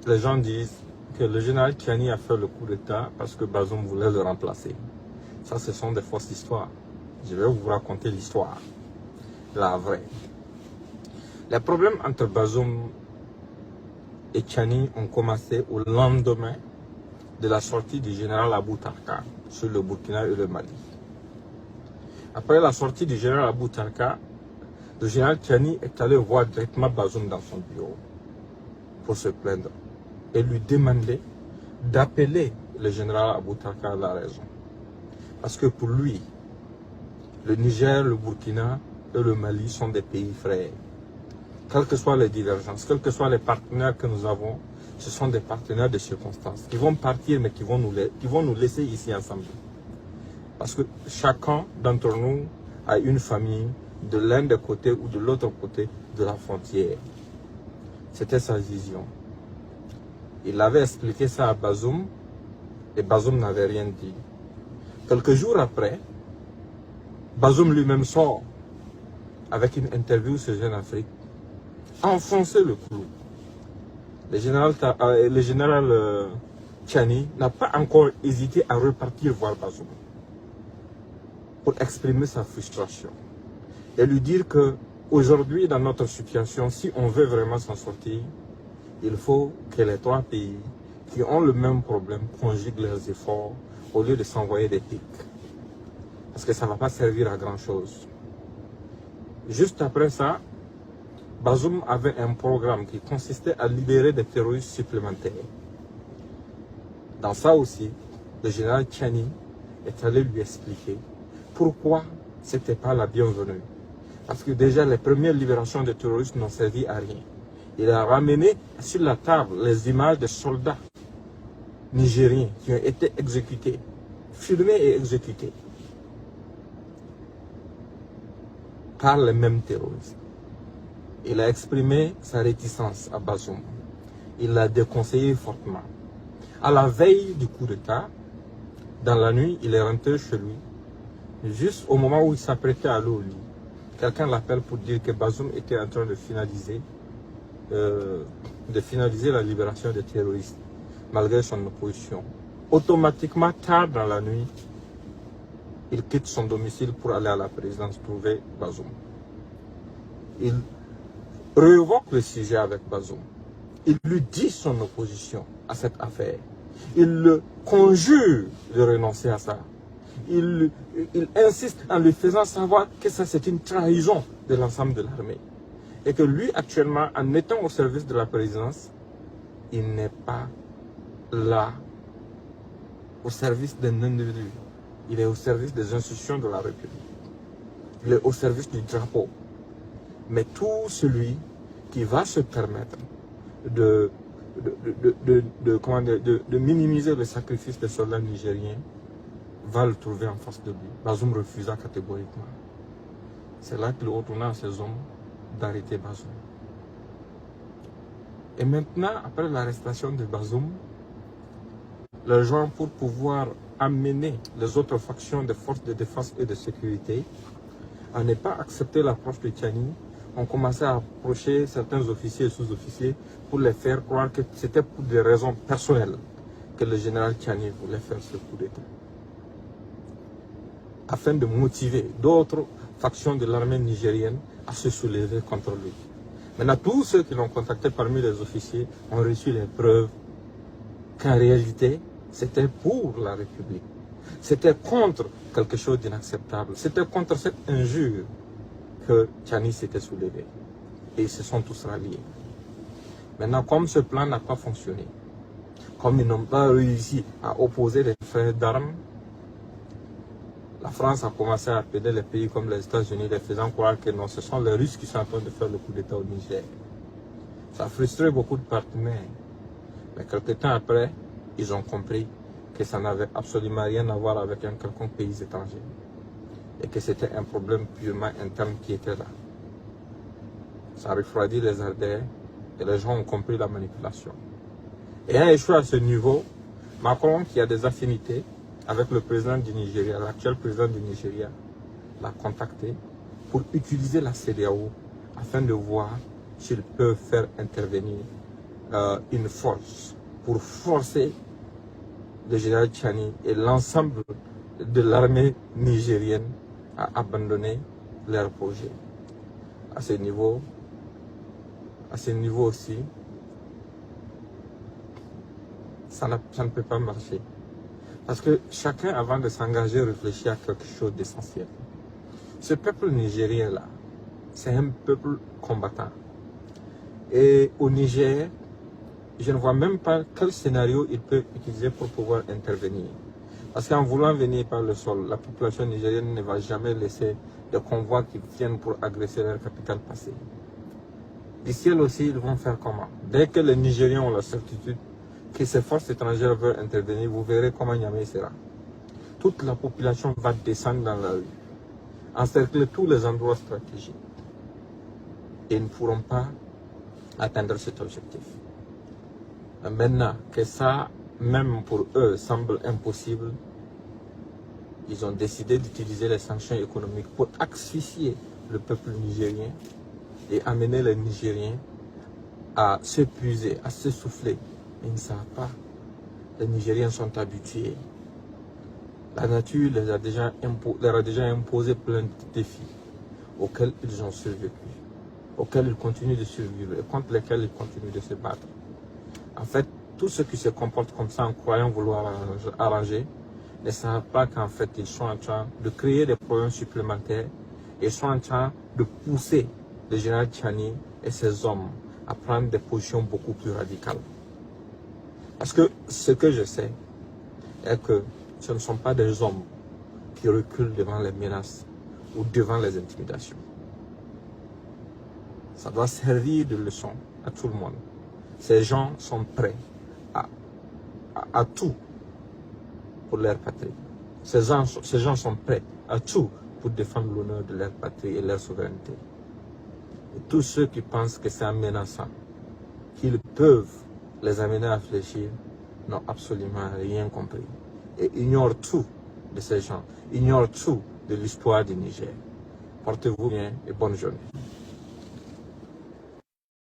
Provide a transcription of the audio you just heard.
les gens disent que le général Tchiani a fait le coup d'État parce que Bazoum voulait le remplacer. Ça, ce sont des fausses histoires. Je vais vous raconter l'histoire, la vraie. Les problèmes entre Bazoum et Tchiani ont commencé au lendemain de la sortie du général Abou Tarka sur le Burkina et le Mali. Après la sortie du général Abou Tarka, le général Tchiani est allé voir directement Bazoum dans son bureau pour se plaindre et lui demander d'appeler le général Abou Tarka à la raison. Parce que pour lui, le Niger, le Burkina et le Mali sont des pays frères. Quelles que soient les divergences, quels que soient les partenaires que nous avons, ce sont des partenaires de circonstances qui vont partir mais qui vont nous laisser ici ensemble. Parce que chacun d'entre nous a une famille de l'un des côtés ou de l'autre côté de la frontière. C'était sa vision. Il avait expliqué ça à Bazoum et Bazoum n'avait rien dit. Quelques jours après, Bazoum lui-même sort avec une interview sur Jeune Afrique, enfoncer le clou. Le général Tchiani n'a pas encore hésité à repartir voir Bazoum pour exprimer sa frustration et lui dire que aujourd'hui, dans notre situation, si on veut vraiment s'en sortir, il faut que les trois pays qui ont le même problème conjuguent leurs efforts au lieu de s'envoyer des pics. Parce que ça ne va pas servir à grand chose. Juste après ça, Bazoum avait un programme qui consistait à libérer des terroristes supplémentaires. Dans ça aussi, le général Tchiani est allé lui expliquer pourquoi ce n'était pas la bienvenue. Parce que déjà, les premières libérations de terroristes n'ont servi à rien. Il a ramené sur la table les images des soldats nigériens qui ont été exécutés, filmés et exécutés par les mêmes terroristes. Il a exprimé sa réticence à Bazoum. Il l'a déconseillé fortement. À la veille du coup d'État, dans la nuit, il est rentré chez lui. Juste au moment où il s'apprêtait à aller au lit, quelqu'un l'appelle pour dire que Bazoum était en train de finaliser la libération des terroristes, malgré son opposition. Automatiquement, tard dans la nuit, il quitte son domicile pour aller à la présidence trouver Bazoum. Il révoque le sujet avec Bazoum. Il lui dit son opposition à cette affaire. Il le conjure de renoncer à ça. Il insiste en lui faisant savoir que ça c'est une trahison de l'ensemble de l'armée. Et que lui actuellement, en étant au service de la présidence, il n'est pas là au service d'un individu. Il est au service des institutions de la République. Il est au service du drapeau. Mais tout celui qui va se permettre de minimiser le sacrifice des soldats nigériens va le trouver en face de lui. Bazoum refusa catégoriquement. C'est là qu'il retourna à ses hommes d'arrêter Bazoum. Et maintenant, après l'arrestation de Bazoum, les gens, pour pouvoir amener les autres factions des forces de défense et de sécurité à ne pas accepter l'approche de Tchiani, ont commencé à approcher certains officiers et sous-officiers pour les faire croire que c'était pour des raisons personnelles que le général Tchiani voulait faire ce coup d'État, afin de motiver d'autres factions de l'armée nigérienne à se soulever contre lui. Maintenant, tous ceux qui l'ont contacté parmi les officiers ont reçu les preuves qu'en réalité, c'était pour la République. C'était contre quelque chose d'inacceptable. C'était contre cette injure que Tchiani s'était soulevé. Et ils se sont tous ralliés. Maintenant, comme ce plan n'a pas fonctionné, comme ils n'ont pas réussi à opposer les frères d'armes, la France a commencé à appeler les pays comme les États-Unis, les faisant croire que non, ce sont les Russes qui sont en train de faire le coup d'État au Niger. Ça a frustré beaucoup de partenaires. Mais quelques temps après, ils ont compris que ça n'avait absolument rien à voir avec un quelconque pays étranger. Et que c'était un problème purement interne qui était là. Ça a refroidi les ardeurs et les gens ont compris la manipulation. Et ayant échoué à ce niveau, Macron, qui a des affinités avec le président du Nigeria, l'actuel président du Nigeria, l'a contacté pour utiliser la CEDEAO afin de voir s'ils peuvent faire intervenir une force pour forcer le général Tchani et l'ensemble de l'armée nigérienne à abandonner leur projet. À ce niveau aussi, ça ne peut pas marcher. Parce que chacun, avant de s'engager, réfléchit à quelque chose d'essentiel. Ce peuple nigérien-là, c'est un peuple combattant. Et au Niger, je ne vois même pas quel scénario il peut utiliser pour pouvoir intervenir. Parce qu'en voulant venir par le sol, la population nigérienne ne va jamais laisser de convois qui viennent pour agresser leur capitale passer. Du ciel aussi, ils vont faire comment? Dès que les Nigériens ont la certitude que ces forces étrangères veulent intervenir, vous verrez comment Niamey sera. Toute la population va descendre dans la rue, encercler tous les endroits stratégiques. Et ils ne pourront pas atteindre cet objectif. Maintenant que ça, même pour eux, semble impossible, ils ont décidé d'utiliser les sanctions économiques pour asphyxier le peuple nigérien et amener les Nigériens à s'épuiser, à s'essouffler. Ils ne savent pas. Les Nigériens sont habitués. La nature leur a déjà imposé plein de défis auxquels ils ont survécu, auxquels ils continuent de survivre et contre lesquels ils continuent de se battre. En fait, tous ceux qui se comportent comme ça en croyant vouloir arranger ne savent pas qu'en fait, ils sont en train de créer des problèmes supplémentaires et sont en train de pousser le général Tchani et ses hommes à prendre des positions beaucoup plus radicales. Parce que ce que je sais est que ce ne sont pas des hommes qui reculent devant les menaces ou devant les intimidations. Ça doit servir de leçon à tout le monde. Ces gens sont prêts à tout pour leur patrie. Ces gens sont prêts à tout pour défendre l'honneur de leur patrie et leur souveraineté. Et tous ceux qui pensent que c'est menaçant, qu'ils peuvent les amener à fléchir, n'ont absolument rien compris. Et ignorent tout de ces gens, ignorent tout de l'histoire du Niger. Portez-vous bien et bonne journée.